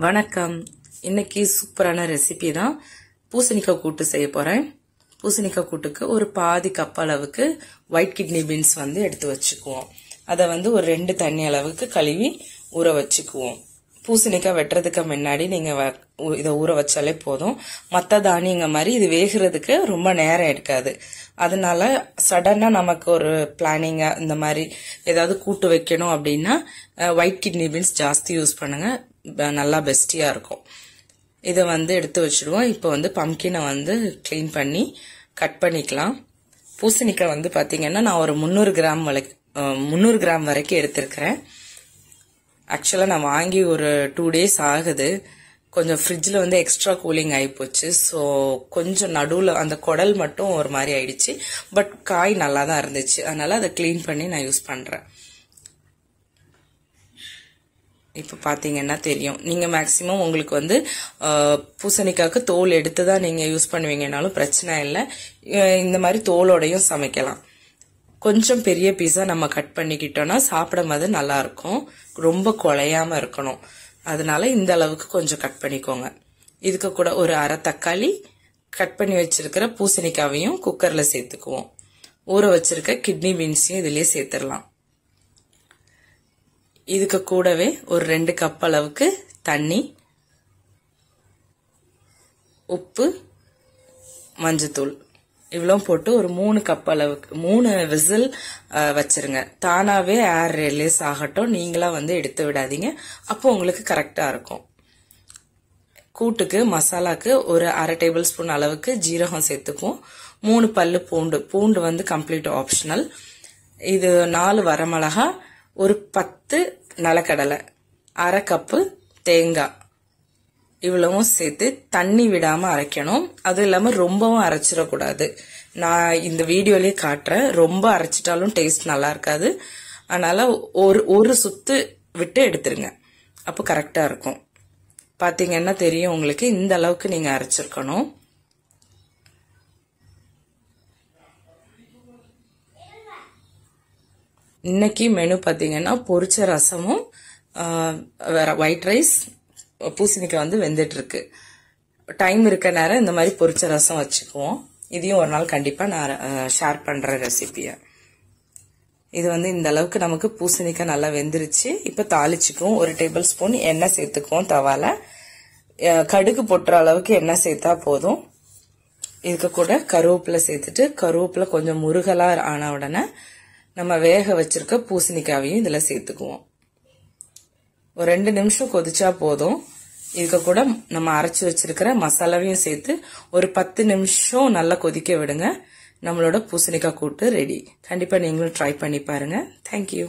வணக்கம். இன்னைக்கு சூப்பரான ரெசிபி தான். பூசணிக்காய் கூட்டு செய்ய போறேன். பூசணிக்காய் கூட்டுக்கு ஒரு பாதி கப் அளவுக்கு ஒயிட் கிட்னி பீன்ஸ் எடுத்து வச்சுக்குவோம். அதை ஒரு 2 தண்ணி அளவுக்கு கழுவி ஊற வச்சுக்குவோம். பூசணிக்காய் வெட்டுறதுக்கு முன்னாடி நீங்க இதை ஊற வச்சாலே போதும். மற்ற தானியங்க மாதிரி இது வேகிறதுக்கு ரொம்ப நேரம் எடுக்காது. அதனால சடனா நமக்கு ஒரு பிளானிங்கா இந்த மாதிரி ஏதாவது கூட்டு வைக்கணும் அப்படின்னா ஒயிட் கிட்னி பீன்ஸ் ஜாஸ்தி யூஸ் பண்ணுங்க, நல்லா பெஸ்டியா இருக்கும். இதை எடுத்து வச்சிடுவோம். இப்போ பம்கினை கிளீன் பண்ணி கட் பண்ணிக்கலாம். பூசணிக்காய் பாத்தீங்கன்னா நான் ஒரு 300 கிராம் வரைக்கும் எடுத்திருக்கிறேன். ஆக்சுவலா நான் வாங்கி ஒரு 2 days ஆகுது. கொஞ்சம் ஃப்ரிட்ஜ்ல எக்ஸ்ட்ரா கூலிங் ஆகி போச்சு. ஸோ கொஞ்சம் நடுவுல அந்த குடல் மட்டும் ஒரு மாதிரி ஆயிடுச்சு. பட் காய் நல்லா தான் இருந்துச்சு. அதனால அதை கிளீன் பண்ணி நான் யூஸ் பண்றேன். இப்ப பாத்தீங்கன்னா தெரியும். நீங்க மேக்சிமம் உங்களுக்கு பூசணிக்காய்க்கு தோல் எடுத்துதான் நீங்க யூஸ் பண்ணுவீங்கனாலும் பிரச்சனை இல்லை. இந்த மாதிரி தோலோடையும் சமைக்கலாம். கொஞ்சம் பெரிய பீஸா நம்ம கட் பண்ணிக்கிட்டோம்னா சாப்பிடும் போது நல்லா இருக்கும். ரொம்ப குழையாம இருக்கணும். அதனால இந்த அளவுக்கு கொஞ்சம் கட் பண்ணிக்கோங்க. இதுக்கு கூட ஒரு அரை தக்காளி, கட் பண்ணி வச்சிருக்கிற பூசணிக்காவையும் குக்கர்ல சேர்த்துக்குவோம். ஊற வச்சிருக்க கிட்னி பீன்ஸையும் இதுலயே சேர்த்துடலாம். இதுக்கு கூடவே ஒரு 2 கப் அளவுக்கு தண்ணி, உப்பு, மஞ்சத்தூள் இவ்வளவு போட்டு ஒரு 3 கப் அளவுக்கு 3 விசில் வச்சிருங்க. தானாவே ஏர் ரிலீஸ் ஆகட்டும். நீங்களா எடுத்து விடாதீங்க. அப்போ உங்களுக்கு கரெக்டா இருக்கும். கூட்டுக்கு மசாலாக்கு ஒரு அரை டேபிள் ஸ்பூன் அளவுக்கு ஜீரகம் சேர்த்துக்குவோம். 3 பல்லு பூண்டு கம்ப்ளீட் ஆப்ஷனல். இது 4 வரமிளகா, ஒரு 10 நிலக்கடலை, அரை கப்பு தேங்காய் இவ்வளவும் சேர்த்து தண்ணி விடாம அரைக்கணும். அது இல்லாம ரொம்பவும் அரைச்சிடக்கூடாது. நான் இந்த வீடியோலயே காட்டுறேன். ரொம்ப அரைச்சிட்டாலும் டேஸ்ட் நல்லா இருக்காது. அதனால ஒரு சுத்து விட்டு எடுத்துருங்க. அப்போ கரெக்டா இருக்கும். பாத்தீங்கன்னா தெரியும் உங்களுக்கு. இந்த அளவுக்கு நீங்க அரைச்சிருக்கணும். இன்னைக்கு மெனு பாத்தீங்கன்னா பொரிச்ச ரசமும் ஒயிட் ரைஸ், பூசணிக்காய் வெந்துட்டு இருக்கு. டைம் இருக்க நேரம் இந்த மாதிரி பொரிச்ச ரசம் வச்சுக்குவோம். இதையும் ஒரு நாள் கண்டிப்பா நான் ஷேர் பண்ற ரெசிபிய. இது இந்த அளவுக்கு நமக்கு பூசணிக்காய் நல்லா வெந்துருச்சு. இப்ப தாளிச்சுக்குவோம். ஒரு டேபிள் ஸ்பூன் எண்ணெய் சேர்த்துக்குவோம். தவால கடுகு போட்டுற அளவுக்கு எண்ணெய் சேர்த்தா போதும். இதுக்கு கூட கருவேப்பிலை சேர்த்துட்டு, கருவேப்பிலை கொஞ்சம் முருகலா ஆன உடனே நம்ம வேக வச்சிருக்க பூசணிக்காவையும் இதுல சேர்த்துக்குவோம். ஒரு 2 நிமிஷம் கொதிச்சா போதும். இதுக்கு கூட நம்ம அரைச்சு வச்சிருக்கிற மசாலாவையும் சேர்த்து ஒரு 10 நிமிஷம் நல்லா கொதிக்க விடுங்க. நம்மளோட பூசணிக்காய் கூட்டு ரெடி. கண்டிப்பா நீங்களும் ட்ரை பண்ணி பாருங்க. தேங்க்யூ.